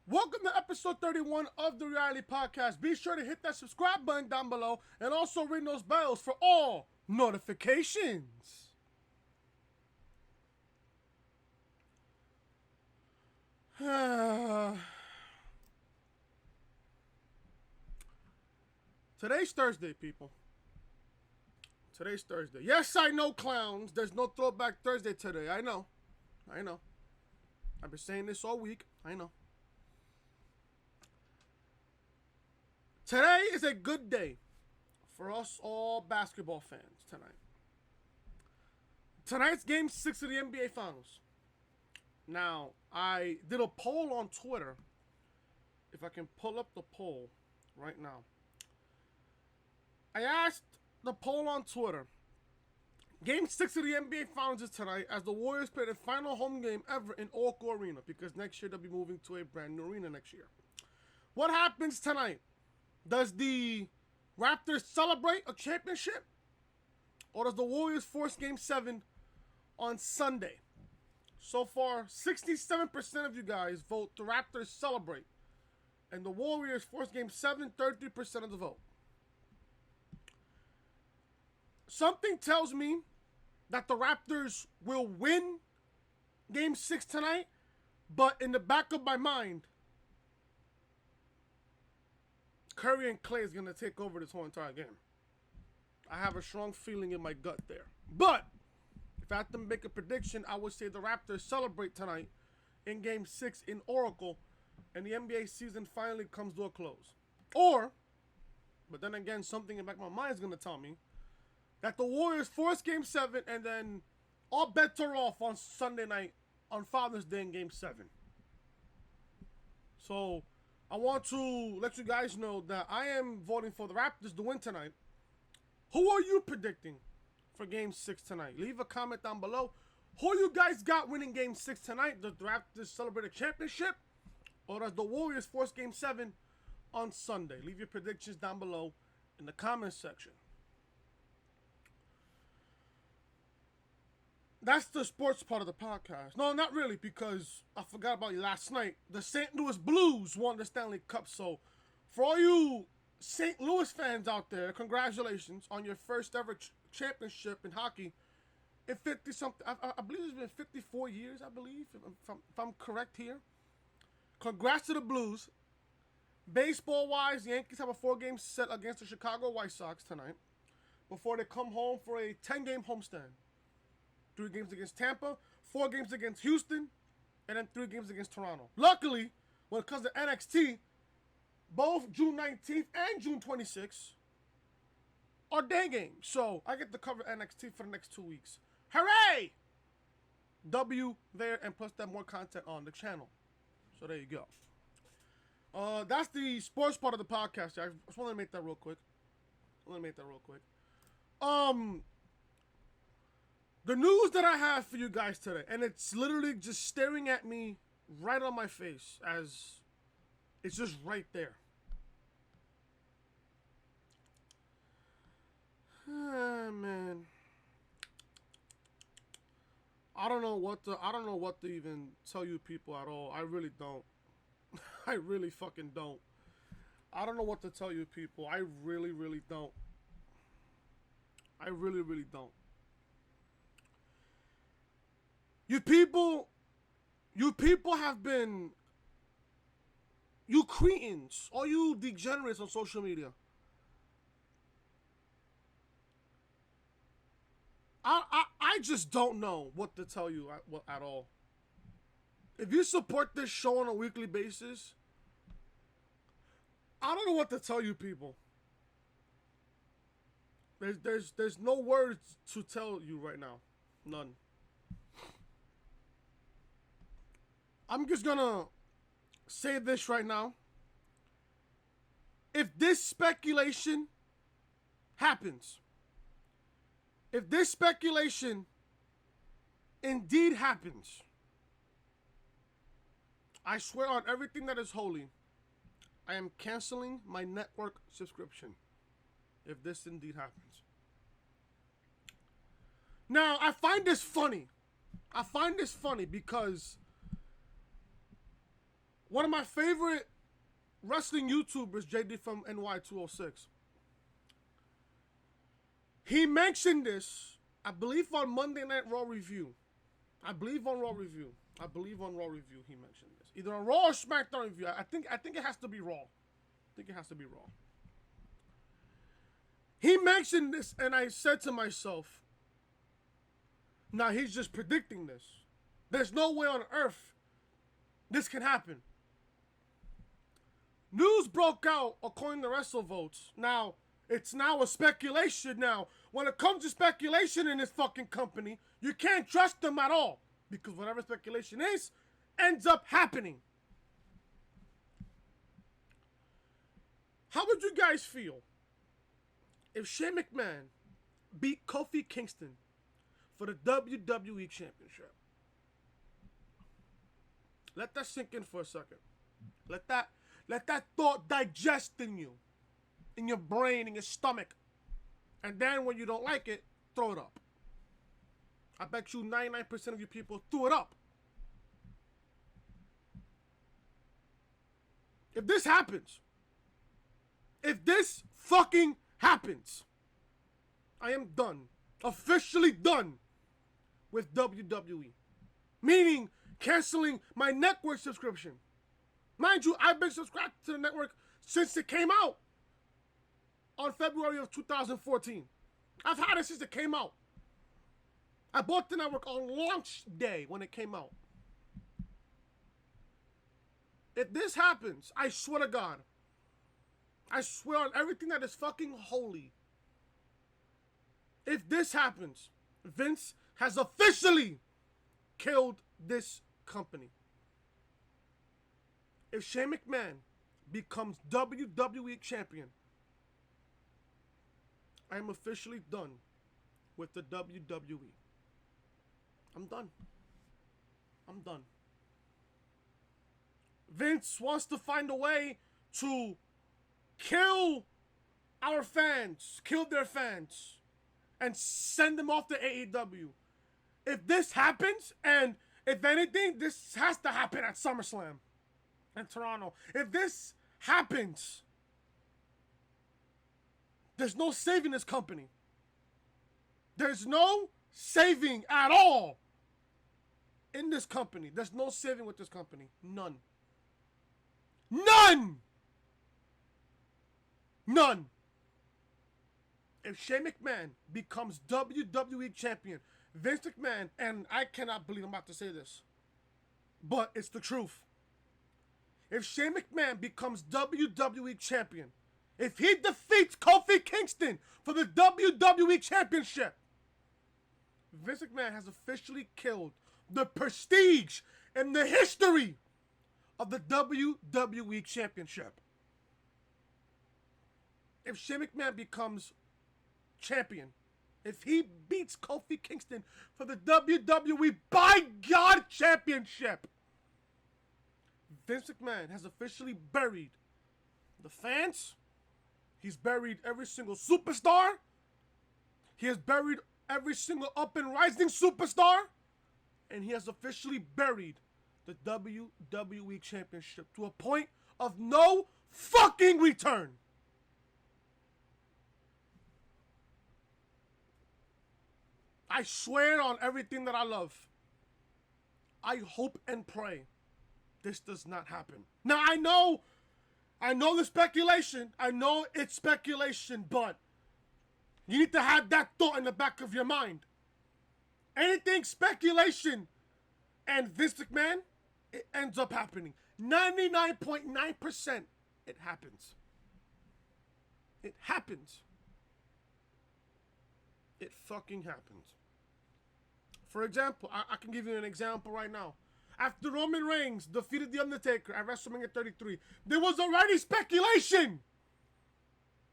Welcome to episode 31 of the Reality Podcast. Be sure to hit that subscribe button down below and also ring those bells for all notifications. Today's Thursday, people. Today's Thursday. Yes, I know, clowns. There's no Throwback Thursday today. I know. I've been saying this all week. I know. Today is a good day for us all basketball fans tonight. Tonight's Game 6 of the NBA Finals. Now, I did a poll on Twitter. If I can pull up the poll right now. I asked the poll on Twitter. Game 6 of the NBA Finals is tonight as the Warriors play the final home game ever in Oakland Arena because next year they'll be moving to a brand new arena next year. What happens tonight? Does the Raptors celebrate a championship? Or does the Warriors force Game 7 on Sunday? So far, 67% of you guys vote the Raptors celebrate. And the Warriors force Game 7, 33% of the vote. Something tells me that the Raptors will win Game 6 tonight. But in the back of my mind, Curry and Klay is going to take over this whole entire game. I have a strong feeling in my gut there. But if I had to make a prediction, I would say the Raptors celebrate tonight in Game 6 in Oracle, and the NBA season finally comes to a close. Or, but then again, something in the back of my mind is going to tell me that the Warriors force Game 7, and then all bets are off on Sunday night on Father's Day in Game 7. So I want to let you guys know that I am voting for the Raptors to win tonight. Who are you predicting for Game 6 tonight? Leave a comment down below. Who you guys got winning Game 6 tonight? Does the Raptors celebrate a championship? Or does the Warriors force Game 7 on Sunday? Leave your predictions down below in the comments section. That's the sports part of the podcast. No, not really, because I forgot about you last night. The St. Louis Blues won the Stanley Cup. So, for all you St. Louis fans out there, congratulations on your first ever championship in hockey. In 50-something, I believe it's been 54 years, I believe, if I'm correct here. Congrats to the Blues. Baseball-wise, the Yankees have a 4-game set against the Chicago White Sox tonight before they come home for a 10-game homestand. 3 games against Tampa, 4 games against Houston, and then 3 games against Toronto. Luckily, when it comes to NXT, both June 19th and June 26th are day games. So I get to cover NXT for the next 2 weeks. Hooray! W there, and plus that more content on the channel. So there you go. That's the sports part of the podcast. I just want to make that real quick. The news that I have for you guys today, and it's literally just staring at me right on my face, as it's just right there. Man, I don't know what to even tell you people at all. I really don't. I really fucking don't. I don't know what to tell you people. I really don't. I really don't. You people have been, you cretins, all you degenerates on social media. I just don't know what to tell you at all. If you support this show on a weekly basis, I don't know what to tell you people. There's no words to tell you right now. None. I'm just gonna say this right now. If this speculation happens, if this speculation indeed happens, I swear on everything that is holy, I am canceling my network subscription. If this indeed happens. Now, I find this funny. because One of my favorite wrestling YouTubers, JD from NY206, he mentioned this, I believe on Monday Night Raw Review. I believe on Raw Review he mentioned this. Either on Raw or SmackDown Review. I think it has to be Raw. He mentioned this, and I said to myself, now he's just predicting this. There's no way on earth this can happen. News broke out according to WrestleVotes. Now, it's now a speculation now. When it comes to speculation in this fucking company, you can't trust them at all. Because whatever speculation is, ends up happening. How would you guys feel if Shane McMahon beat Kofi Kingston for the WWE Championship? Let that sink in for a second. Let that thought digest in you, in your brain, in your stomach. And then when you don't like it, throw it up. I bet you 99% of you people threw it up. If this happens, if this fucking happens, I am done. Officially done with WWE. Meaning canceling my network subscription. Mind you, I've been subscribed to the network since it came out on February of 2014. I've had it since it came out. I bought the network on launch day when it came out. If this happens, I swear to God, I swear on everything that is fucking holy, if this happens, Vince has officially killed this company. If Shane McMahon becomes WWE Champion, I am officially done with the WWE. I'm done. Vince wants to find a way to kill our fans, kill their fans, and send them off to AEW. If this happens, and if anything, this has to happen at SummerSlam in Toronto. If this happens, there's no saving this company. There's no saving at all in this company. There's no saving with this company. None. If Shane McMahon becomes WWE Champion, Vince McMahon, and I cannot believe I'm about to say this, but it's the truth. If Shane McMahon becomes WWE Champion, if he defeats Kofi Kingston for the WWE Championship, Vince McMahon has officially killed the prestige and the history of the WWE Championship. If Shane McMahon becomes champion, if he beats Kofi Kingston for the WWE by God Championship, Vince McMahon has officially buried the fans. He's buried every single superstar. He has buried every single up and rising superstar. And he has officially buried the WWE Championship to a point of no fucking return. I swear on everything that I love, I hope and pray this does not happen. Now, I know the speculation. I know it's speculation, but you need to have that thought in the back of your mind. Anything speculation and Vince McMahon, it ends up happening. 99.9% it happens. It happens. It fucking happens. For example, I can give you an example right now. After Roman Reigns defeated The Undertaker at WrestleMania 33, there was already speculation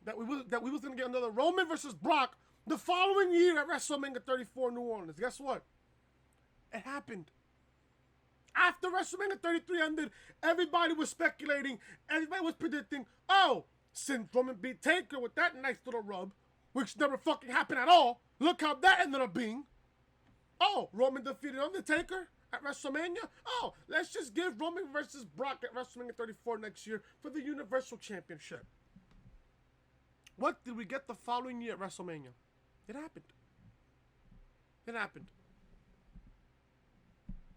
that we was going to get another Roman versus Brock the following year at WrestleMania 34 New Orleans. Guess what? It happened. After WrestleMania 33 ended, everybody was speculating, everybody was predicting, oh, since Roman beat Taker with that nice little rub, which never fucking happened at all, look how that ended up being. Oh, Roman defeated Undertaker at WrestleMania? Oh, let's just give Roman versus Brock at WrestleMania 34 next year for the Universal Championship. What did we get the following year at WrestleMania? It happened. It happened.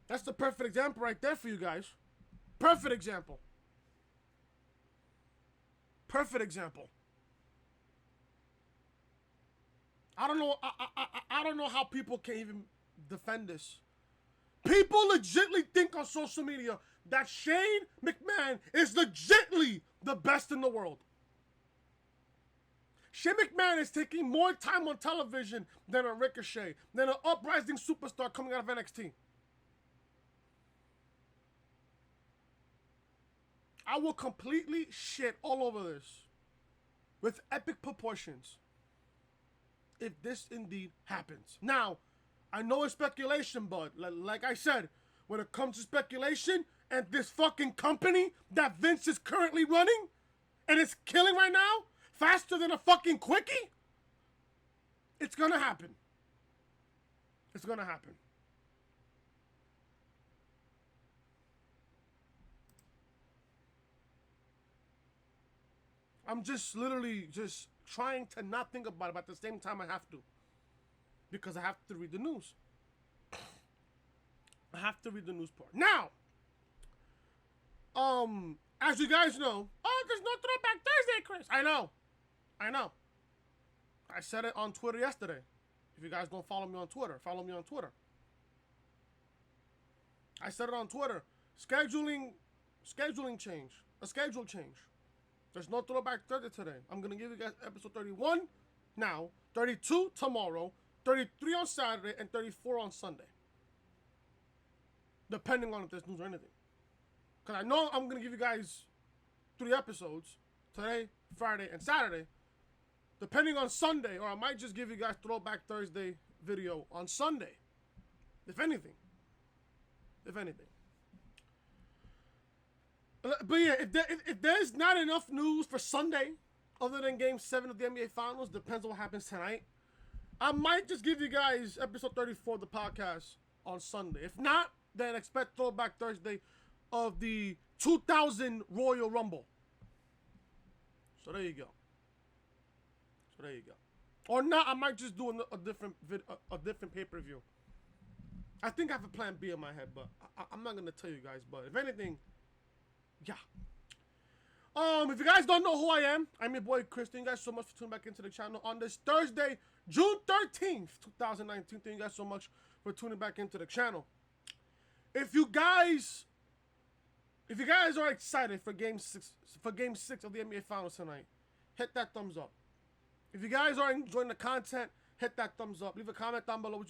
That's the perfect example right there for you guys. Perfect example. Perfect example. I don't know. I don't know how people can even defend this. People legitly think on social media that Shane McMahon is legitly the best in the world. Shane McMahon is taking more time on television than a Ricochet, than an uprising superstar coming out of NXT. I will completely shit all over this with epic proportions if this indeed happens. Now, I know it's speculation, but like I said, when it comes to speculation and this fucking company that Vince is currently running and it's killing right now faster than a fucking quickie, it's gonna happen. It's gonna happen. I'm just literally just trying to not think about it, but at the same time I have to. Because I have to read the news. I have to read the news part. Now, as you guys know, oh, there's no Throwback Thursday, Chris. I know. I said it on Twitter yesterday. If you guys don't follow me on Twitter, follow me on Twitter. I said it on Twitter. Scheduling change. A schedule change. There's no Throwback Thursday today. I'm going to give you guys episode 31 now, 32 tomorrow, 33 on Saturday, and 34 on Sunday. Depending on if there's news or anything. Because I know I'm going to give you guys 3 episodes, today, Friday, and Saturday. Depending on Sunday, or I might just give you guys Throwback Thursday video on Sunday. If anything. If anything. But yeah, if there's not enough news for Sunday, other than Game 7 of the NBA Finals, depends on what happens tonight, I might just give you guys episode 34 of the podcast on Sunday. If not, then expect Throwback Thursday of the 2000 Royal Rumble. So there you go. Or not, I might just do a different pay-per-view. I think I have a plan B in my head, but I'm not going to tell you guys. But if anything... yeah. If you guys don't know who I am, I'm your boy Chris. Thank you guys so much for tuning back into the channel on this Thursday, June 13th, 2019. Thank you guys so much for tuning back into the channel. If you guys are excited for Game 6 of the NBA Finals tonight, hit that thumbs up. If you guys are enjoying the content, hit that thumbs up. Leave a comment down below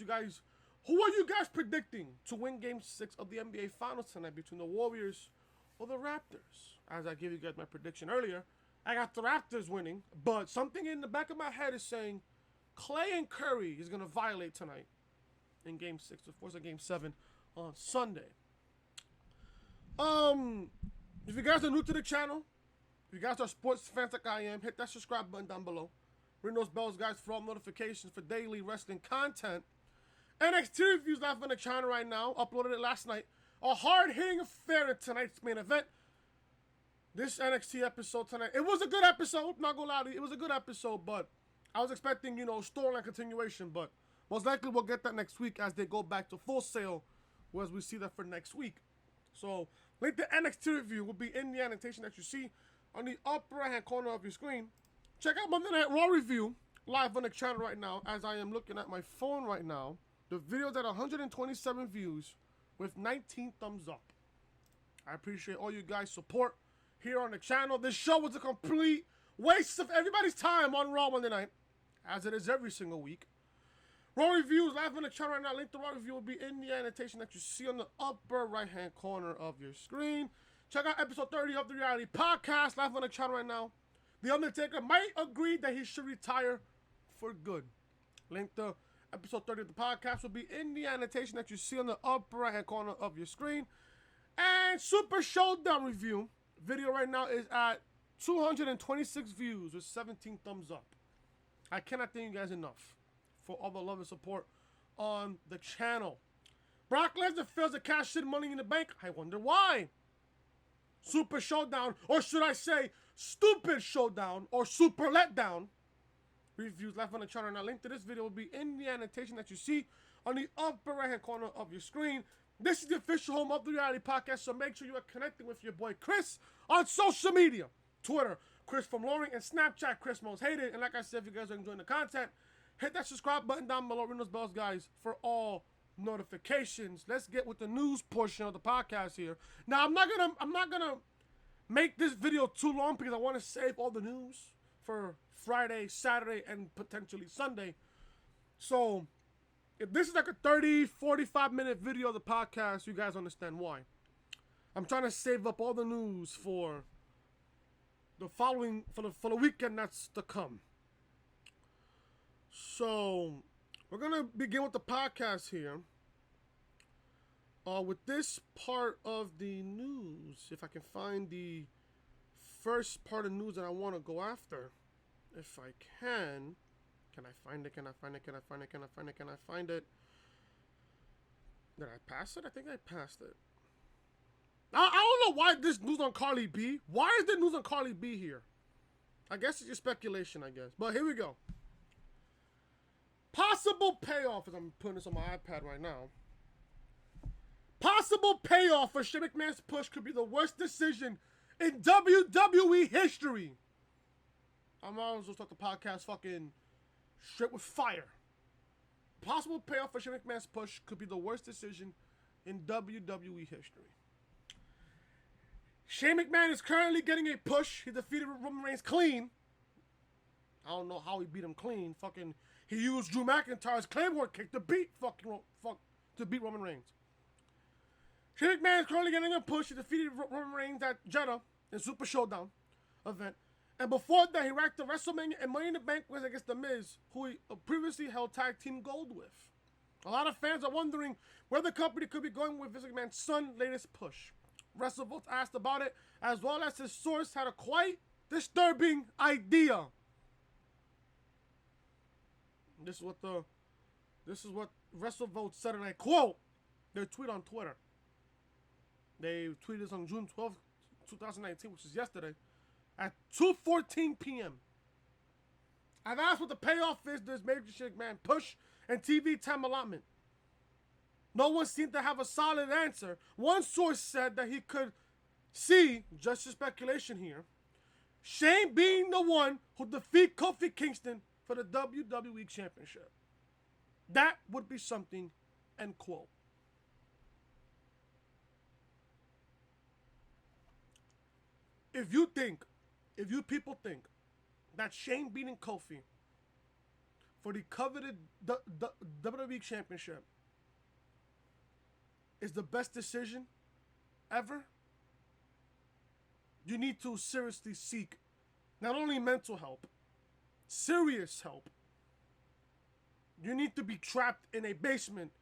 who are you guys predicting to win Game 6 of the NBA Finals tonight between the Warriors or the Raptors? As I gave you guys my prediction earlier, I got the Raptors winning, but something in the back of my head is saying Clay and Curry is going to violate tonight in Game 6, of course, in Game 7 on Sunday. If you guys are new to the channel, if you guys are sports fans like I am, hit that subscribe button down below. Ring those bells, guys, for all notifications for daily wrestling content. NXT reviews live on the channel right now. Uploaded it last night. A hard-hitting affair in tonight's main event. This NXT episode tonight, it was a good episode, not gonna lie to you, it was a good episode, but I was expecting, storyline continuation, but most likely we'll get that next week as they go back to Full Sail, as we see that for next week. So, link to NXT review will be in the annotation that you see on the upper right-hand corner of your screen. Check out Monday Night Raw review live on the channel right now, as I am looking at my phone right now. The video's at 127 views with 19 thumbs up. I appreciate all you guys' support here on the channel. This show was a complete waste of everybody's time on Raw Monday night, as it is every single week. Raw reviews live on the channel right now. Link to Raw review will be in the annotation that you see on the upper right-hand corner of your screen. Check out episode 30 of the Reality Podcast live on the channel right now. The Undertaker might agree that he should retire for good. Link to episode 30 of the podcast will be in the annotation that you see on the upper right-hand corner of your screen. And Super Showdown review video right now is at 226 views with 17 thumbs up. I cannot thank you guys enough for all the love and support on the channel. Brock Lesnar fails to cash in Money in the Bank. I wonder why. Super Showdown, or should I say Stupid Showdown, or Super Letdown. Reviews left on the channel, and a link to this video will be in the annotation that you see on the upper right-hand corner of your screen. This is the official home of the Reality Podcast, so make sure you are connecting with your boy Chris on social media. Twitter, Chris from Loring, and Snapchat, Chris Most Hated. And like I said, if you guys are enjoying the content, hit that subscribe button down below, ring those bells, guys, for all notifications. Let's get with the news portion of the podcast here. Now, I'm not gonna make this video too long because I want to save all the news for Friday, Saturday, and potentially Sunday. So, if this is like a 30, 45 minute video of the podcast, you guys understand why. I'm trying to save up all the news for the following, for the weekend that's to come. So, we're going to begin with the podcast here. With this part of the news, if I can find the first part of news that I want to go after. If I can. Can I find it? Can I find it? Can I find it? Can I find it? Can I find it? Did I pass it? I think I passed it. I don't know why this news on Carly B. Why is there news on Carly B here? I guess it's just speculation, I guess. But here we go. Possible payoff, as I'm putting this on my iPad right now. Possible payoff for Shane McMahon's push could be the worst decision in WWE history. I'm always going to start the podcast fucking straight with fire. Possible payoff for Shane McMahon's push could be the worst decision in WWE history. Shane McMahon is currently getting a push. He defeated Roman Reigns clean. I don't know how he beat him clean. Fucking, he used Drew McIntyre's Claymore kick to beat Roman Reigns. Shane McMahon is currently getting a push. He defeated Roman Reigns at Jeddah in Super Showdown event. And before that, he racked the WrestleMania and Money in the Bank was against The Miz, who he previously held tag team gold with. A lot of fans are wondering where the company could be going with Vince McMahon's son's latest push. WrestleVotes asked about it, as well as his source had a quite disturbing idea. This is what WrestleVotes said, and I quote their tweet on Twitter. They tweeted this on June 12th, 2019, which is yesterday, at 2:14 p.m. I've asked what the payoff is to this major Shane McMahon push and TV time allotment. No one seemed to have a solid answer. One source said that he could see, just a speculation here, Shane being the one who defeat Kofi Kingston for the WWE Championship. That would be something, end quote. If you people think that Shane beating Kofi for the coveted WWE Championship is the best decision ever, you need to seriously seek not only mental help, serious help. You need to be trapped in a basement.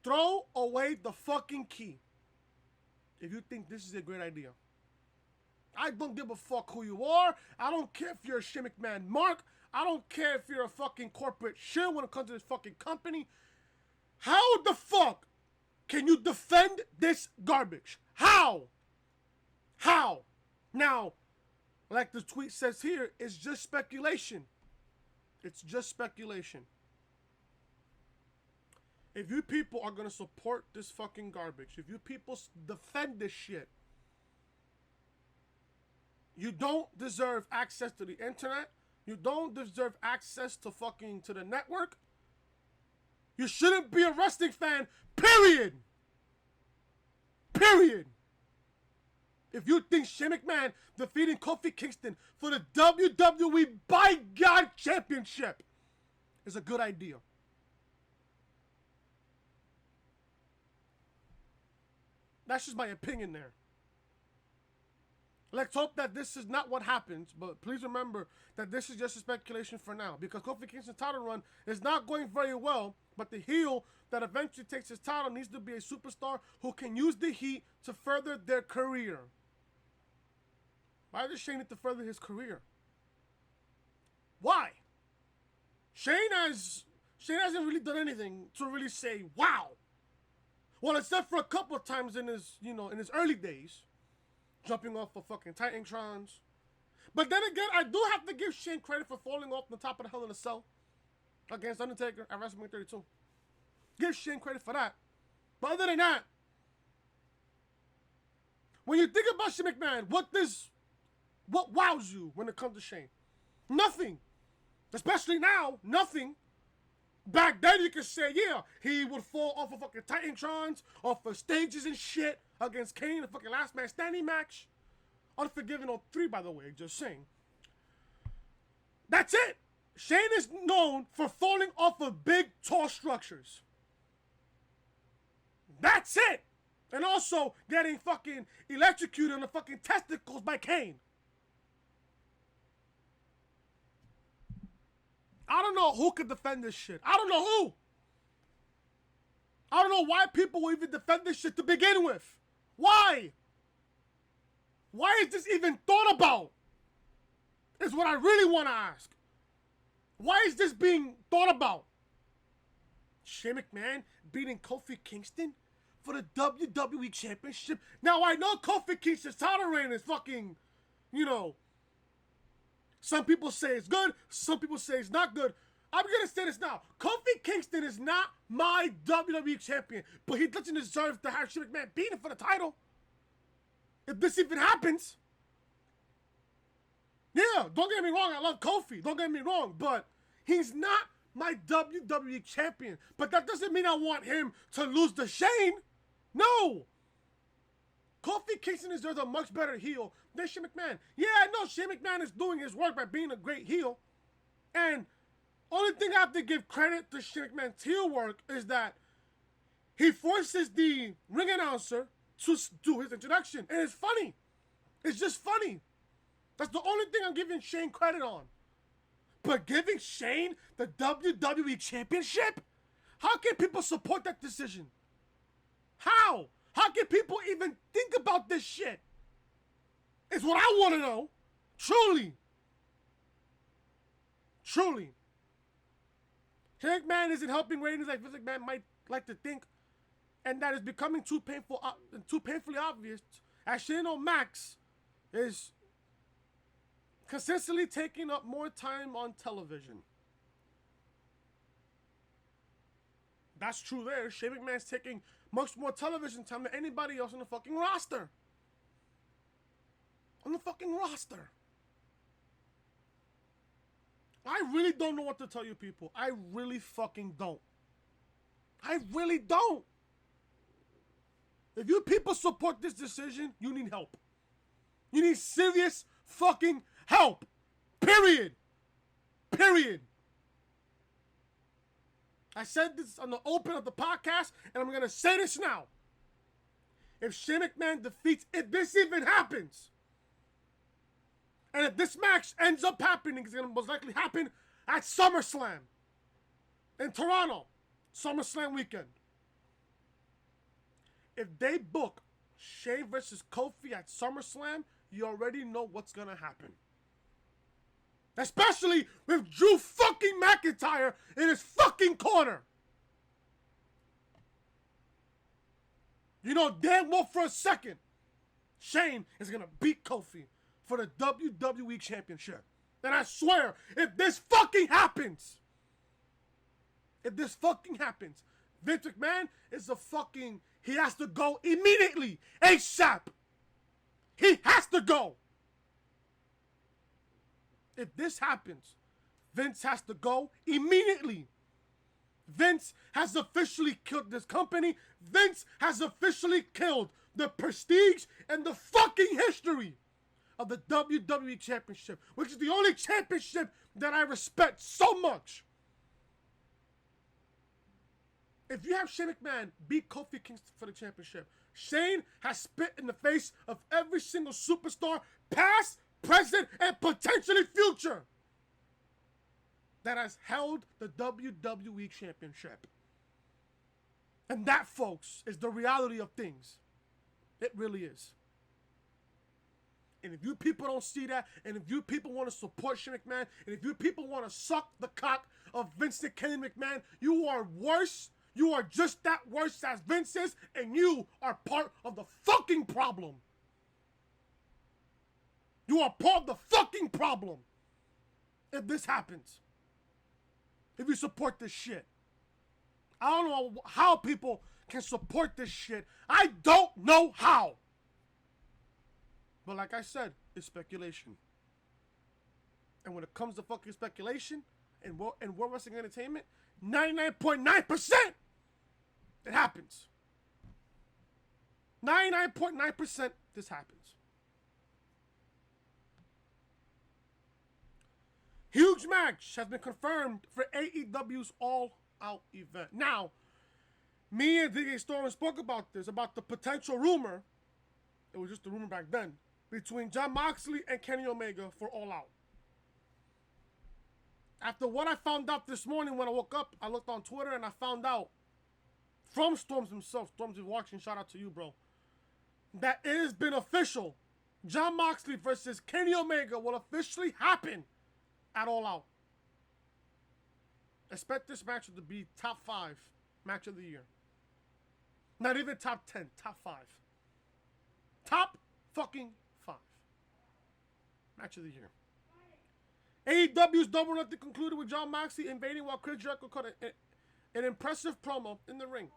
Throw away the fucking key if you think this is a great idea. I don't give a fuck who you are. I don't care if you're a Shane McMahon mark. I don't care if you're a fucking corporate shit when it comes to this fucking company. How the fuck can you defend this garbage? How? How? Now, like the tweet says here, it's just speculation. It's just speculation. If you people are going to support this fucking garbage, if you people defend this shit, you don't deserve access to the internet. You don't deserve access to the network. You shouldn't be a wrestling fan, period. Period. If you think Shane McMahon defeating Kofi Kingston for the WWE by God Championship is a good idea. That's just my opinion there. Let's hope that this is not what happens, but please remember that this is just a speculation for now, because Kofi Kingston's title run is not going very well, but the heel that eventually takes his title needs to be a superstar who can use the heat to further their career. Why does Shane need to further his career? Why? Shane hasn't really done anything to really say, wow. Well, except for a couple of times in his, in his early days, jumping off of fucking Titantrons. But then again, I do have to give Shane credit for falling off the top of the Hell in a Cell against Undertaker at WrestleMania 32. Give Shane credit for that. But other than that, when you think about Shane McMahon, what wows you when it comes to Shane? Nothing. Especially now, nothing. Back then, you could say, yeah, he would fall off of fucking Titantrons, off of stages and shit against Kane, the fucking last man standing match. Unforgiven 03, by the way, just saying. That's it. Shane is known for falling off of big, tall structures. That's it. And also getting fucking electrocuted on the fucking testicles by Kane. I don't know who could defend this shit. I don't know who. I don't know why people will even defend this shit to begin with. Why? Why is this even thought about? Is what I really want to ask. Why is this being thought about? Shane McMahon beating Kofi Kingston for the WWE Championship. Now, I know Kofi Kingston's title reign is fucking, some people say it's good. Some people say it's not good. I'm going to say this now. Kofi Kingston is not my WWE champion, but he doesn't deserve to have Shane McMahon beat him for the title. If this even happens. Yeah, don't get me wrong. I love Kofi. Don't get me wrong. But he's not my WWE champion. But that doesn't mean I want him to lose to Shane. No. Kofi Kingston deserves a much better heel than Shane McMahon. Yeah, I know Shane McMahon is doing his work by being a great heel. And only thing I have to give credit to Shane McMahon's heel work is that he forces the ring announcer to do his introduction. And it's funny. It's just funny. That's the only thing I'm giving Shane credit on. But giving Shane the WWE Championship? How can people support that decision? How? How can people even think about this shit? It's what I want to know. Truly. Truly. Shane McMahon isn't helping ratings like Vince McMahon might like to think. And that is becoming too painfully obvious as Shane O'Max is consistently taking up more time on television. That's true there. Shane McMahon's taking much more television time than anybody else on the fucking roster. On the fucking roster. I really don't know what to tell you people. I really fucking don't. I really don't. If you people support this decision, you need help. You need serious fucking help. Period. Period. I said this on the open of the podcast, and I'm going to say this now. If Shane McMahon defeats, if this even happens, and if this match ends up happening, it's going to most likely happen at SummerSlam in Toronto. SummerSlam weekend. If they book Shane versus Kofi at SummerSlam, you already know what's going to happen. Especially with Drew fucking McIntyre in his fucking corner. You know damn well for a second, Shane is going to beat Kofi for the WWE Championship. And I swear, if this fucking happens, Vince McMahon is a fucking, he has to go immediately, ASAP. He has to go. If this happens, Vince has to go immediately. Vince has officially killed this company. Vince has officially killed the prestige and the fucking history of the WWE Championship, which is the only championship that I respect so much. If you have Shane McMahon beat Kofi Kingston for the championship, Shane has spit in the face of every single superstar, past, present, and potentially future, that has held the WWE Championship. And that, folks, is the reality of things. It really is. And if you people don't see that, and if you people want to support Shane McMahon, and if you people want to suck the cock of Vincent Kennedy McMahon, you are worse. You are just that worse as Vince is, and you are part of the fucking problem. You are part of the fucking problem if this happens. If you support this shit. I don't know how people can support this shit. I don't know how. But like I said, it's speculation. And when it comes to fucking speculation and World Wrestling Entertainment, 99.9% it happens. 99.9% this happens. Huge match has been confirmed for AEW's All Out event. Now, me and DJ Storm spoke about this, about the potential rumor, it was just a rumor back then, between Jon Moxley and Kenny Omega for All Out. After what I found out this morning when I woke up, I looked on Twitter and I found out from Storms himself, Storms is watching, shout out to you, bro, that it has been official. Jon Moxley versus Kenny Omega will officially happen at All Out. Expect this match to be top 5 match of the year. Not even top 10, top 5. Top fucking 5 match of the year. AEW's Double or Nothing concluded with Jon Moxley invading while Chris Jericho cut an impressive promo in the ring.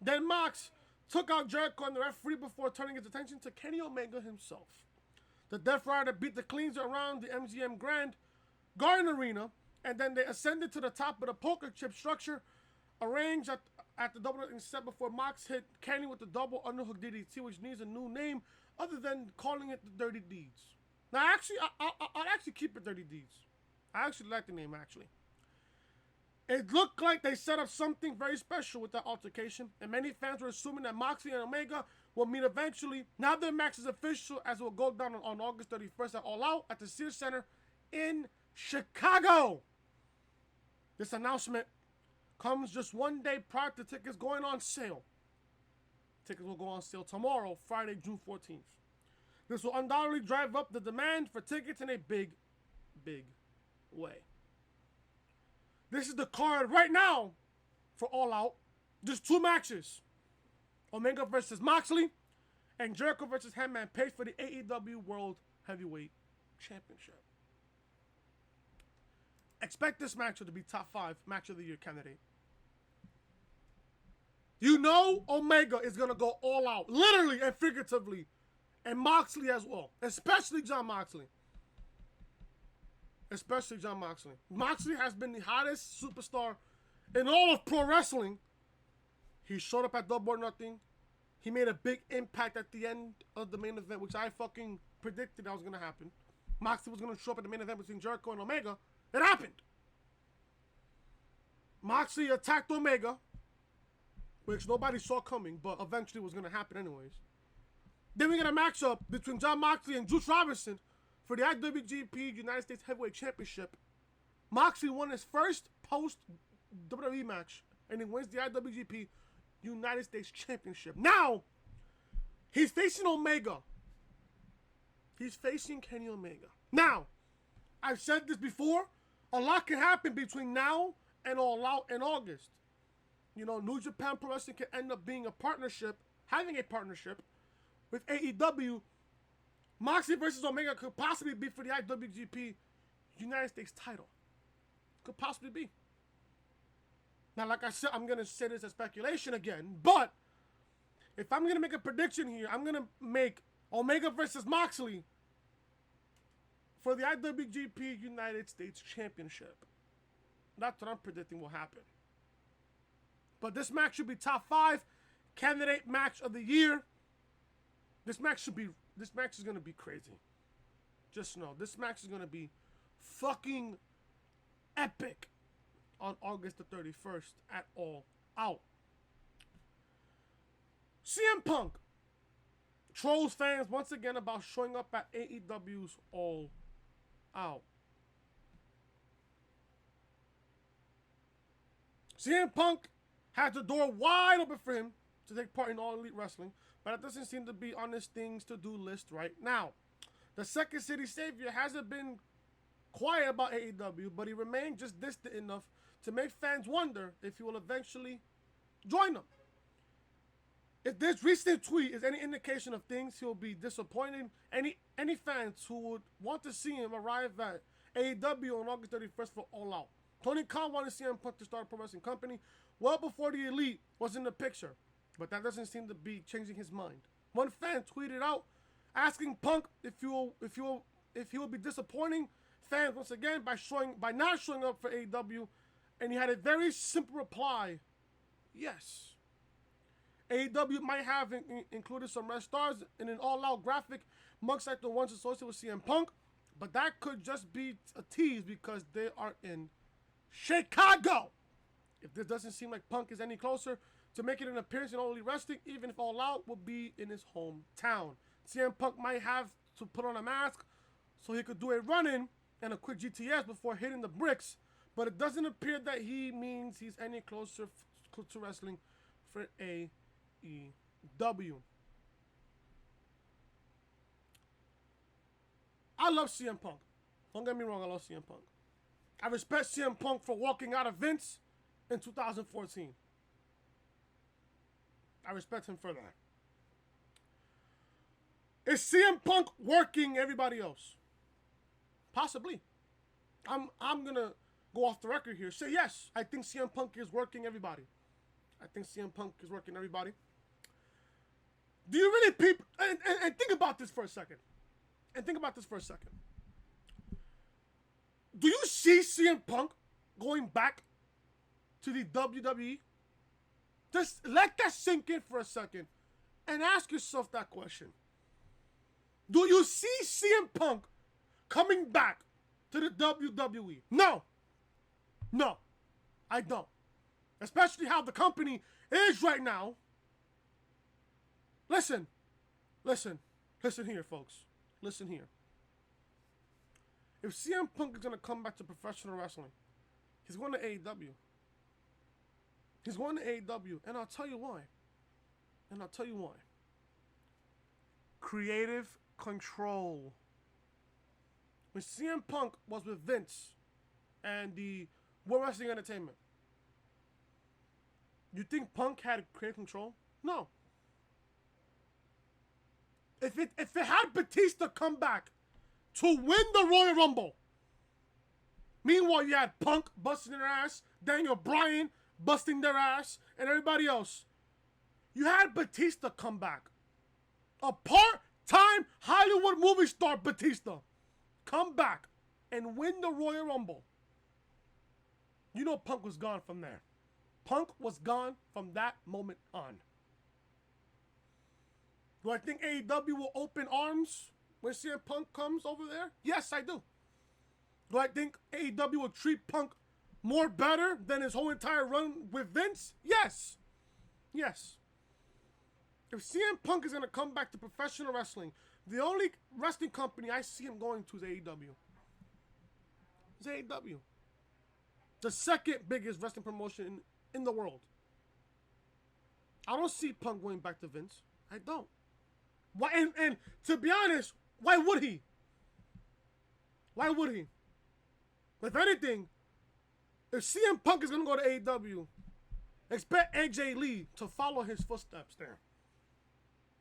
Then Mox took out Jericho and the referee before turning his attention to Kenny Omega himself. The Death Rider beat the Cleanser around the MGM Grand Garden Arena, and then they ascended to the top of the poker chip structure arranged at the Double or Nothing set before Mox hit Kenny with the double underhook DDT, which needs a new name other than calling it the Dirty Deeds. Now, actually, I'll actually keep it Dirty Deeds. I actually like the name, actually. It looked like they set up something very special with that altercation, and many fans were assuming that Moxley and Omega will meet eventually. Now their match is official, as it will go down on August 31st at All Out at the Sears Center in Chicago. This announcement comes just one day prior to tickets going on sale. Tickets will go on sale tomorrow, Friday, June 14th. This will undoubtedly drive up the demand for tickets in a big, big way. This is the card right now for All Out. Just 2 matches. Omega versus Moxley and Jericho versus Hangman Page for the AEW World Heavyweight Championship. Expect this match to be top 5 match of the year candidate. You know Omega is going to go all out, literally and figuratively, and Moxley as well, especially Jon Moxley. Especially Jon Moxley. Moxley has been the hottest superstar in all of pro wrestling. He showed up at Double or Nothing. He made a big impact at the end of the main event, which I fucking predicted that was going to happen. Moxley was going to show up at the main event between Jericho and Omega. It happened. Moxley attacked Omega, which nobody saw coming, but eventually was going to happen anyways. Then we get a matchup between Jon Moxley and Juice Robinson for the IWGP United States Heavyweight Championship. Moxley won his first post-WWE match, and he wins the IWGP United States Championship. Now, he's facing Omega. He's facing Kenny Omega. Now, I've said this before, a lot can happen between now and All Out in August. You know, New Japan Pro Wrestling can end up being a partnership, having a partnership with AEW. Moxley versus Omega could possibly be for the IWGP United States title. Could possibly be. Now, like I said, I'm going to say this as speculation again, but if I'm going to make a prediction here, I'm going to make Omega versus Moxley for the IWGP United States Championship. That's what I'm predicting will happen. But this match should be top 5 candidate match of the year. This match is going to be crazy. Just know, this match is going to be fucking epic on August the 31st at All Out. CM Punk trolls fans once again about showing up at AEW's All Out. CM Punk has the door wide open for him to take part in All Elite Wrestling, but it doesn't seem to be on his things to do list right now. The Second City Savior hasn't been quiet about AEW, but he remained just distant enough to make fans wonder if he will eventually Join them. If this recent tweet is any indication of things, he'll be disappointing any fans who would want to see him arrive at AEW on August 31st for All Out. Tony Khan wanted CM Punk to start a pro wrestling company well before the Elite was in the picture, but that doesn't seem to be changing his mind. One fan tweeted out asking Punk if he will be disappointing fans once again by not showing up for AEW, and he had a very simple reply: yes. AEW might have included some red stars in an all-out graphic, much like the ones associated with CM Punk, but that could just be a tease because they are in Chicago. If this doesn't seem like Punk is any closer to making an appearance in All Elite Wrestling, even if All Out will be in his hometown. CM Punk might have to put on a mask so he could do a run-in and a quick GTS before hitting the bricks, but it doesn't appear that he means he's any closer to wrestling for AEW. I love CM Punk. Don't get me wrong, I love CM Punk. I respect CM Punk for walking out of Vince in 2014. I respect him for that. Is CM Punk working everybody else? Possibly. I'm gonna go off the record here. Say yes, I think CM Punk is working everybody. I think CM Punk is working everybody. Do you really and think about this for a second. Do you see CM Punk going back to the WWE? Just let that sink in for a second and ask yourself that question. Do you see CM Punk coming back to the WWE? No. No, I don't. Especially how the company is right now. Listen here, folks. Listen here. If CM Punk is going to come back to professional wrestling, he's going to AEW. He's going to AEW, and I'll tell you why. Creative control. When CM Punk was with Vince and the World Wrestling Entertainment, you think Punk had creative control? No. If it had Batista come back to win the Royal Rumble, meanwhile you had Punk busting their ass, Daniel Bryan busting their ass, and everybody else, you had Batista come back. A part-time Hollywood movie star Batista come back and win the Royal Rumble. You know Punk was gone from there. Punk was gone from that moment on. Do I think AEW will open arms when CM Punk comes over there? Yes, I do. Do I think AEW will treat Punk more better than his whole entire run with Vince? Yes. Yes. If CM Punk is going to come back to professional wrestling, the only wrestling company I see him going to is AEW. It's AEW. The second biggest wrestling promotion in the world. I don't see Punk going back to Vince. I don't. Why? And to be honest, why would he? Why would he? If anything, if CM Punk is going to go to AEW, expect AJ Lee to follow his footsteps there.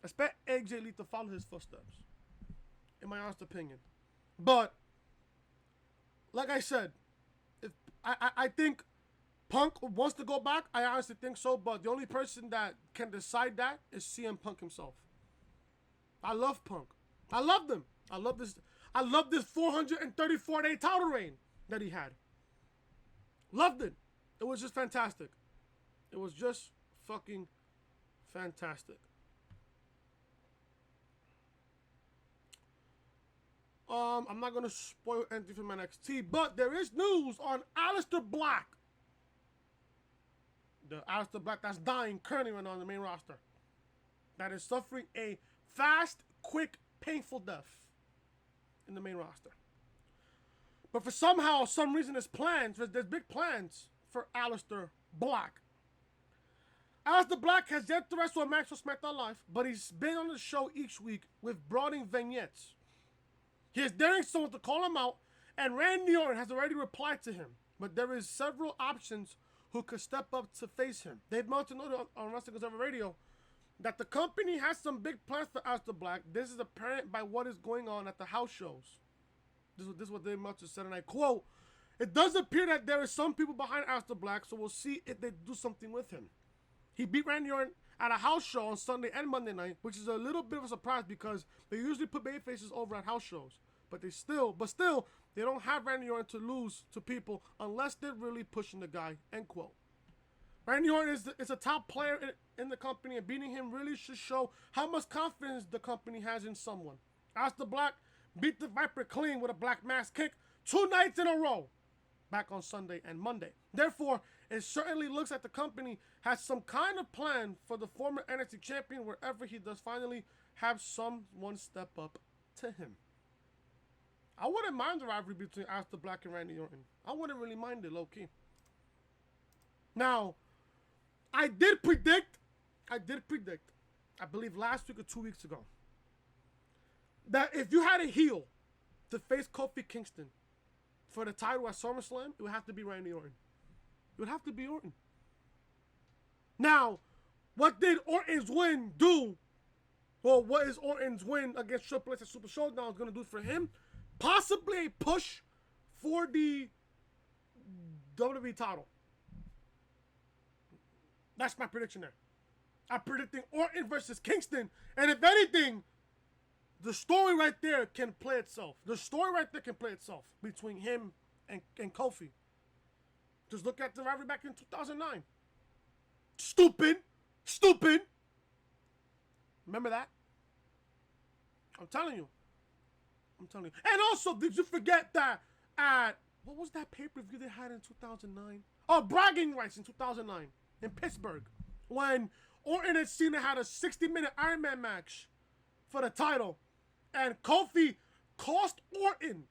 Expect AJ Lee to follow his footsteps, in my honest opinion. But, like I said, if I think Punk wants to go back, I honestly think so, but the only person that can decide that is CM Punk himself. I love Punk. I loved him. I love this 434-day title reign that he had. Loved it. It was just fantastic. It was just fucking fantastic. I'm not going to spoil anything from NXT, but there is news on Aleister Black. The Aleister Black that's dying currently right now on the main roster. That is suffering a fast, quick, painful death in the main roster. But for some reason, there's big plans for Aleister Black. Aleister Black has yet to wrestle a match for SmackDown Live, but he's been on the show each week with brooding vignettes. He is daring someone to call him out, and Randy Orton has already replied to him. But there is several options who could step up to face him. Dave Meltzer noted on Wrestling Observer Radio that the company has some big plans for Aleister Black. This is apparent by what is going on at the house shows. This is what Dave Meltzer said, and I quote, "It does appear that there is some people behind Aleister Black, so we'll see if they do something with him." He beat Randy Orton at a house show on Sunday and Monday night, which is a little bit of a surprise because they usually put babyfaces over at house shows. But still, they don't have Randy Orton to lose to people unless they're really pushing the guy, end quote. Randy Orton is a top player in the company, and beating him really should show how much confidence the company has in someone. Aleister Black beat the Viper clean with a Black Mass kick 2 nights in a row, back on Sunday and Monday. Therefore, it certainly looks like the company has some kind of plan for the former NXT champion wherever he does finally have someone step up to him. I wouldn't mind the rivalry between Aleister Black and Randy Orton. I wouldn't really mind it, low-key. Now, I did predict, I believe last week or 2 weeks ago, that if you had a heel to face Kofi Kingston for the title at SummerSlam, it would have to be Randy Orton. It would have to be Orton. Now, what did Orton's win do? Well, what is Orton's win against Triple H at Super Showdown going to do for him? Possibly a push for the WWE title. That's my prediction there. I'm predicting Orton versus Kingston. And if anything, the story right there can play itself. The story right there can play itself between him and Kofi. Just look at the rivalry back in 2009. Stupid. Remember that? I'm telling you. And also, did you forget that at, what was that pay-per-view they had in 2009? Oh, Bragging Rights in 2009 in Pittsburgh. When Orton and Cena had a 60-minute Iron Man match for the title. And Kofi cost Orton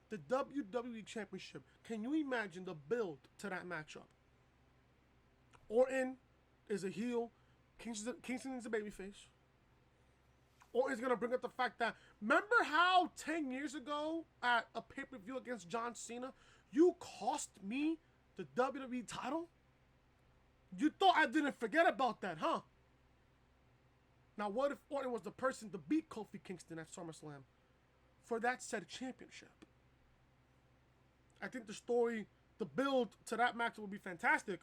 the WWE Championship. Can you imagine the build to that matchup? Orton is a heel. Kingston is a babyface. Orton's going to bring up the fact that, remember how 10 years ago at a pay-per-view against John Cena, you cost me the WWE title? You thought I didn't forget about that, huh? Now, what if Orton was the person to beat Kofi Kingston at SummerSlam for that said championship? I think the story, the build to that match will be fantastic,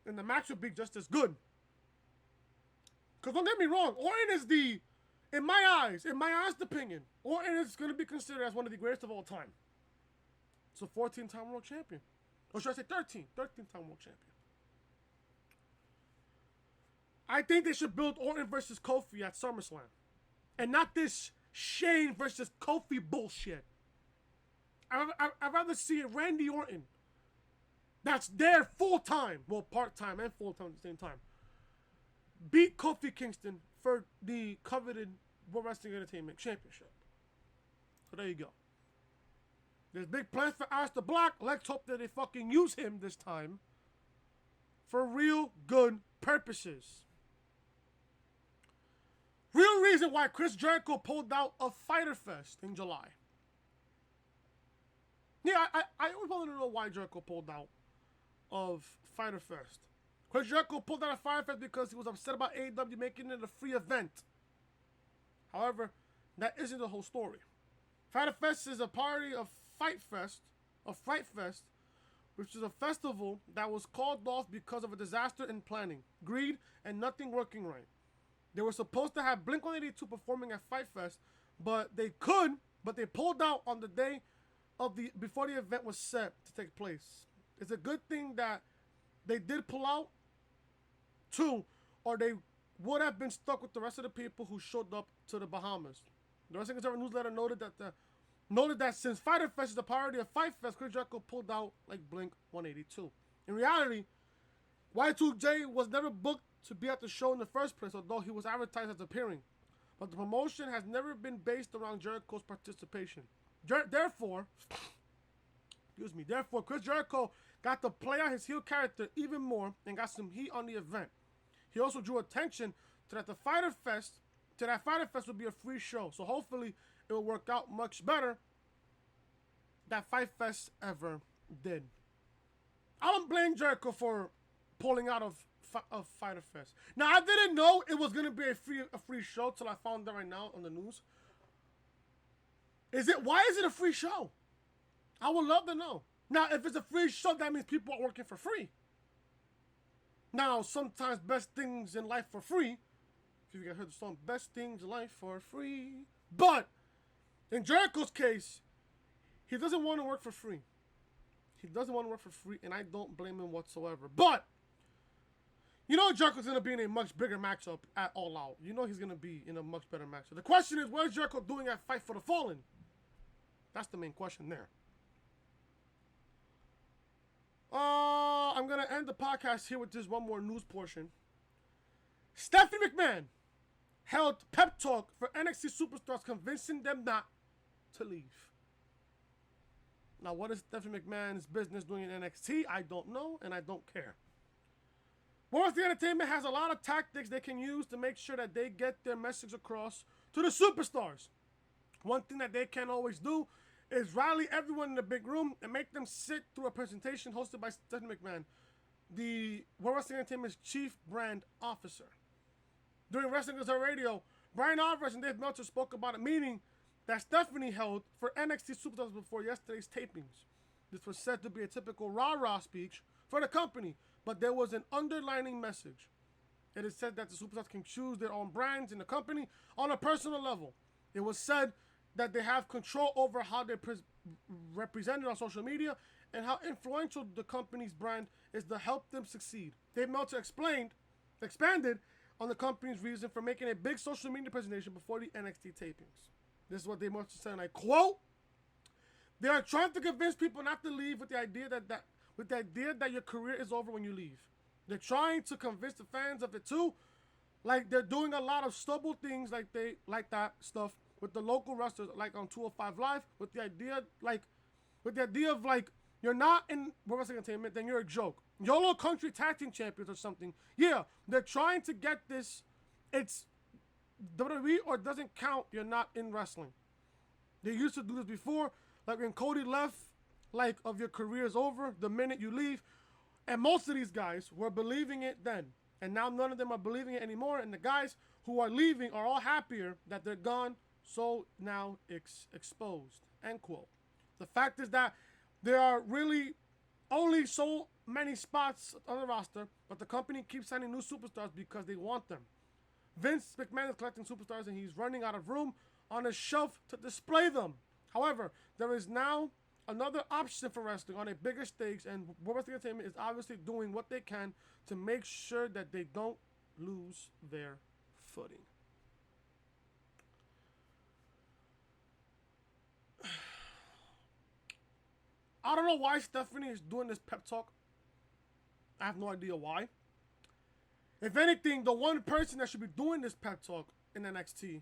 and the match will be just as good. Because don't get me wrong, Orton is in my honest opinion, Orton is going to be considered as one of the greatest of all time. It's a 14-time world champion. Or should I say 13-time world champion. I think they should build Orton versus Kofi at SummerSlam. And not this Shane versus Kofi bullshit. I'd rather see it Randy Orton. That's there full-time. Well, part-time and full-time at the same time. Beat Kofi Kingston for the coveted World Wrestling Entertainment Championship. So there you go. There's big plans for Aleister Black. Let's hope that they fucking use him this time for real good purposes. Real reason why Chris Jericho pulled out of Fyster Fest in July. Yeah, I always wanted to know why Jericho pulled out of Fyster Fest. Chris Jericho pulled out of Fyster Fest because he was upset about AEW making it a free event. However, that isn't the whole story. Fyster Fest is a party of Fright Fest, which is a festival that was called off because of a disaster in planning, greed, and nothing working right. They were supposed to have Blink-182 performing at Fyter Fest, but they pulled out on the day before the event was set to take place. It's a good thing that they did pull out, too, or they would have been stuck with the rest of the people who showed up to the Bahamas. The Wrestling Observer newsletter noted that since Fyter Fest is a parody of Fyter Fest, Chris Jericho pulled out like Blink-182. In reality, Y2J was never booked to be at the show in the first place, although he was advertised as appearing. But the promotion has never been based around Jericho's participation. Therefore, Chris Jericho got to play out his heel character even more and got some heat on the event. He also drew attention to that Fyter Fest would be a free show. So hopefully it will work out much better than Fyter Fest ever did. I don't blame Jericho for pulling out of Fyster Fest. Now, I didn't know it was gonna be a free show till I found out right now on the news. Why is it a free show? I would love to know. Now, if it's a free show, that means people are working for free. Now, sometimes best things in life for free. If you guys heard the song, best things in life for free. But in Jericho's case, he doesn't want to work for free. He doesn't want to work for free, and I don't blame him whatsoever. But you know Jericho's going to be in a much bigger matchup at All Out. You know he's going to be in a much better matchup. The question is, what is Jericho doing at Fight for the Fallen? That's the main question there. I'm going to end the podcast here with this one more news portion. Stephanie McMahon held pep talk for NXT superstars, convincing them not to leave. Now, what is Stephanie McMahon's business doing in NXT? I don't know, and I don't care. World Wrestling Entertainment has a lot of tactics they can use to make sure that they get their message across to the superstars. One thing that they can't always do is rally everyone in the big room and make them sit through a presentation hosted by Stephanie McMahon, the World Wrestling Entertainment's chief brand officer. During Wrestling Observer Radio, Brian Alvarez and Dave Meltzer spoke about a meeting that Stephanie held for NXT Superstars before yesterday's tapings. This was said to be a typical rah-rah speech for the company, but there was an underlining message. It is said that the superstars can choose their own brands in the company on a personal level. It was said that they have control over how they're represented on social media and how influential the company's brand is to help them succeed. Dave Meltzer expanded on the company's reason for making a big social media presentation before the NXT tapings. This is what Dave Meltzer said, and I quote, "They are trying to convince people not to leave with the idea that your career is over when you leave. They're trying to convince the fans of it too. Like they're doing a lot of stubble things like that stuff with the local wrestlers, like on 205 Live, with the idea of you're not in World Wrestling Entertainment, then you're a joke. YOLO Country Tag Team Champions or something. Yeah, they're trying to get this. It's WWE or it doesn't count. You're not in wrestling. They used to do this before, like when Cody left, like of your career is over the minute you leave, and most of these guys were believing it then, and now none of them are believing it anymore. And the guys who are leaving are all happier that they're gone. So now it's exposed." End quote. The fact is that there are really only so many spots on the roster, but the company keeps signing new superstars because they want them. Vince McMahon is collecting superstars and he's running out of room on his shelf to display them. However, there is now another option for wrestling on a bigger stage, and World Wrestling Entertainment is obviously doing what they can to make sure that they don't lose their footing. I don't know why Stephanie is doing this pep talk. I have no idea why. If anything, the one person that should be doing this pep talk in NXT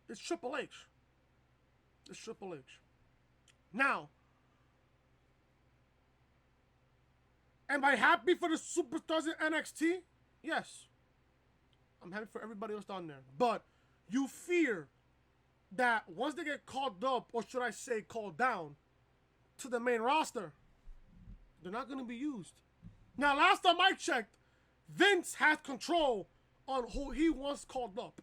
is Triple H. It's Triple H. Now, am I happy for the superstars in NXT? Yes. I'm happy for everybody else down there. But you fear that once they get called up, or should I say called down, to the main roster, they're not going to be used. Now, last time I checked, Vince has control on who he wants called up.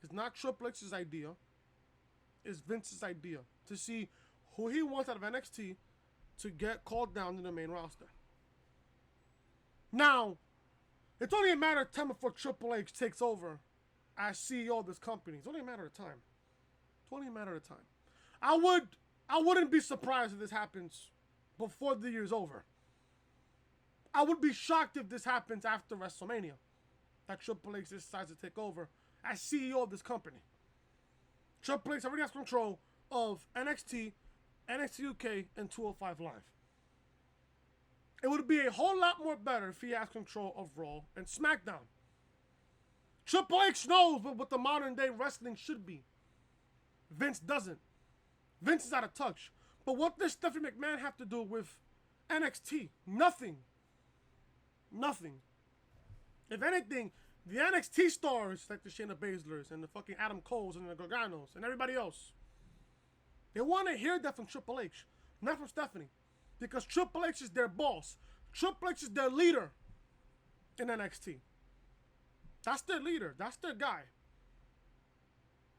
It's not Triple H's idea. It's Vince's idea to see who he wants out of NXT to get called down to the main roster. Now, it's only a matter of time before Triple H takes over as CEO of this company. It's only a matter of time. It's only a matter of time. I wouldn't be surprised if this happens before the year's over. I would be shocked if this happens after WrestleMania, that Triple H decides to take over as CEO of this company. Triple H already has control of NXT, NXT UK, and 205 Live. It would be a whole lot more better if he has control of Raw and SmackDown. Triple H knows what the modern day wrestling should be. Vince doesn't. Vince is out of touch. But what does Stephanie McMahon have to do with NXT? Nothing. Nothing. If anything, the NXT stars, like the Shayna Baszlers and the fucking Adam Coles and the Garganos and everybody else, they want to hear that from Triple H, not from Stephanie. Because Triple H is their boss. Triple H is their leader in NXT. That's their leader. That's their guy.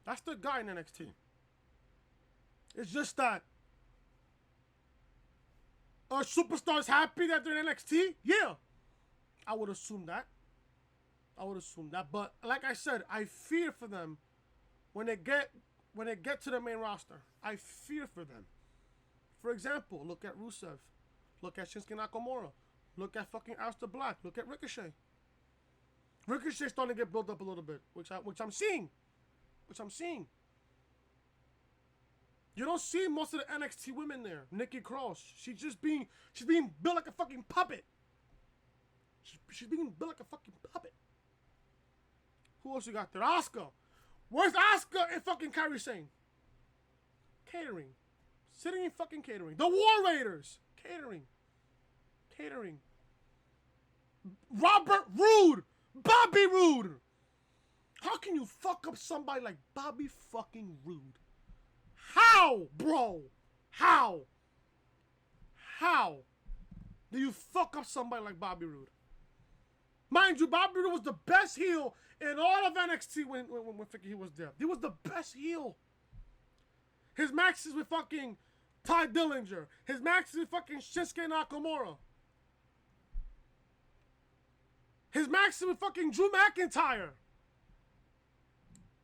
That's their guy in NXT. It's just that, are superstars happy that they're in NXT? Yeah. I would assume that. But like I said, I fear for them when they get to the main roster. I fear for them. For example, look at Rusev. Look at Shinsuke Nakamura. Look at fucking Aleister Black. Look at Ricochet. Ricochet's starting to get built up a little bit, which I'm seeing. You don't see most of the NXT women there. Nikki Cross, she's being built like a fucking puppet. She's being built like a fucking puppet. Who else you got there? Asuka. Where's Asuka and fucking Kairi Sane? Catering. Sitting in fucking catering. The War Raiders. Catering. Robert Roode. Bobby Roode. How can you fuck up somebody like Bobby fucking Roode? How, bro? How do you fuck up somebody like Bobby Roode? Mind you, Bobby Roode was the best heel in all of NXT when he was there. He was the best heel. His matches with fucking Ty Dillinger. His matches with fucking Shinsuke Nakamura. His matches with fucking Drew McIntyre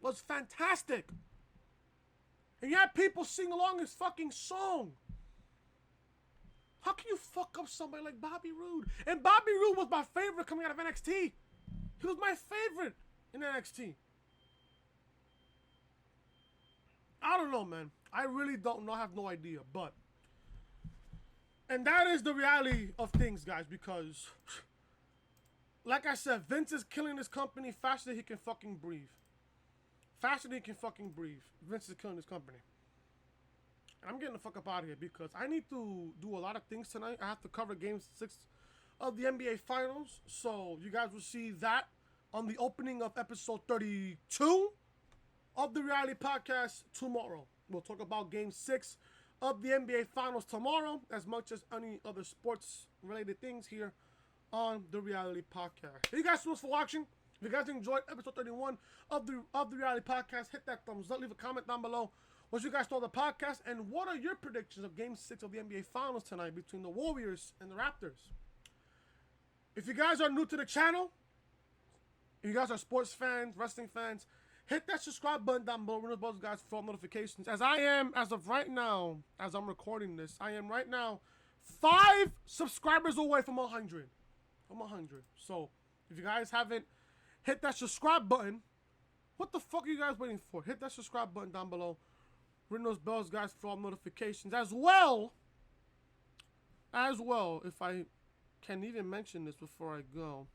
was fantastic. And you had people sing along his fucking song. How can you fuck up somebody like Bobby Roode? And Bobby Roode was my favorite coming out of NXT. He was my favorite in NXT. I don't know, man. I really don't know. I have no idea. But, and that is the reality of things, guys, because, like I said, Vince is killing this company faster than he can fucking breathe. Vince is killing this company. I'm getting the fuck up out of here because I need to do a lot of things tonight. I have to cover Game 6 of the NBA Finals. So you guys will see that on the opening of episode 32 of the Reality Podcast tomorrow. We'll talk about Game 6 of the NBA Finals tomorrow, as much as any other sports-related things here on the Reality Podcast. Thank you guys so much for watching. If you guys enjoyed episode 31 of the Reality Podcast, hit that thumbs up. Leave a comment down below what you guys thought of the podcast, and what are your predictions of Game 6 of the NBA Finals tonight between the Warriors and the Raptors. If you guys are new to the channel, if you guys are sports fans, wrestling fans, hit that subscribe button down below. Ring those guys for all notifications. As I am, as of right now, as I'm recording this, I am right now 5 subscribers away from 100. So if you guys haven't hit that subscribe button, what the fuck are you guys waiting for? Hit that subscribe button down below. Ring those bells, guys, for all notifications. As well, if I can even mention this before I go.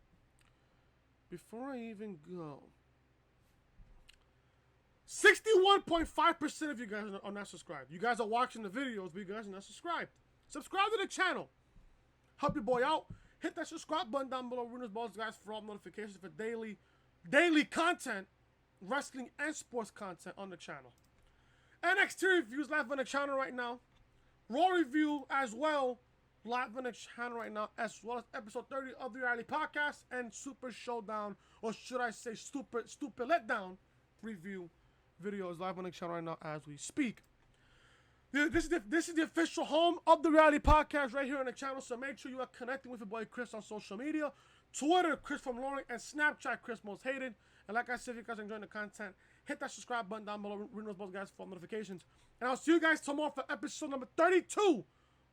61.5% of you guys are not subscribed. You guys are watching the videos, but you guys are not subscribed. Subscribe to the channel. Help your boy out. Hit that subscribe button down below. Ring those bells, guys, for all notifications for daily content, wrestling and sports content on the channel. NXT reviews live on the channel right now. Raw review as well, live on the channel right now, as well as episode 30 of the Reality Podcast and Super Showdown, or should I say Stupid Letdown review videos live on the channel right now as we speak. This is the official home of the Reality Podcast right here on the channel, so make sure you are connecting with your boy Chris on social media. Twitter, Chris from Lauren, and Snapchat, Chris Most Hated. And like I said, if you guys are enjoying the content, hit that subscribe button down below. Ring those guys for notifications. And I'll see you guys tomorrow for episode number 32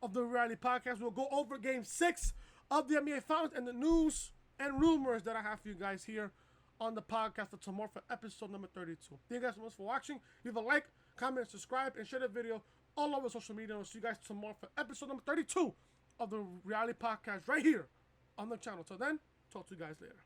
of the Reality Podcast. We'll go over Game 6 of the NBA Finals and the news and rumors that I have for you guys here on the podcast for tomorrow for episode number 32. Thank you guys so much for watching. Leave a like, comment, subscribe, and share the video all over social media. I'll see you guys tomorrow for episode number 32 of the Reality Podcast right here on the channel. Till then, talk to you guys later.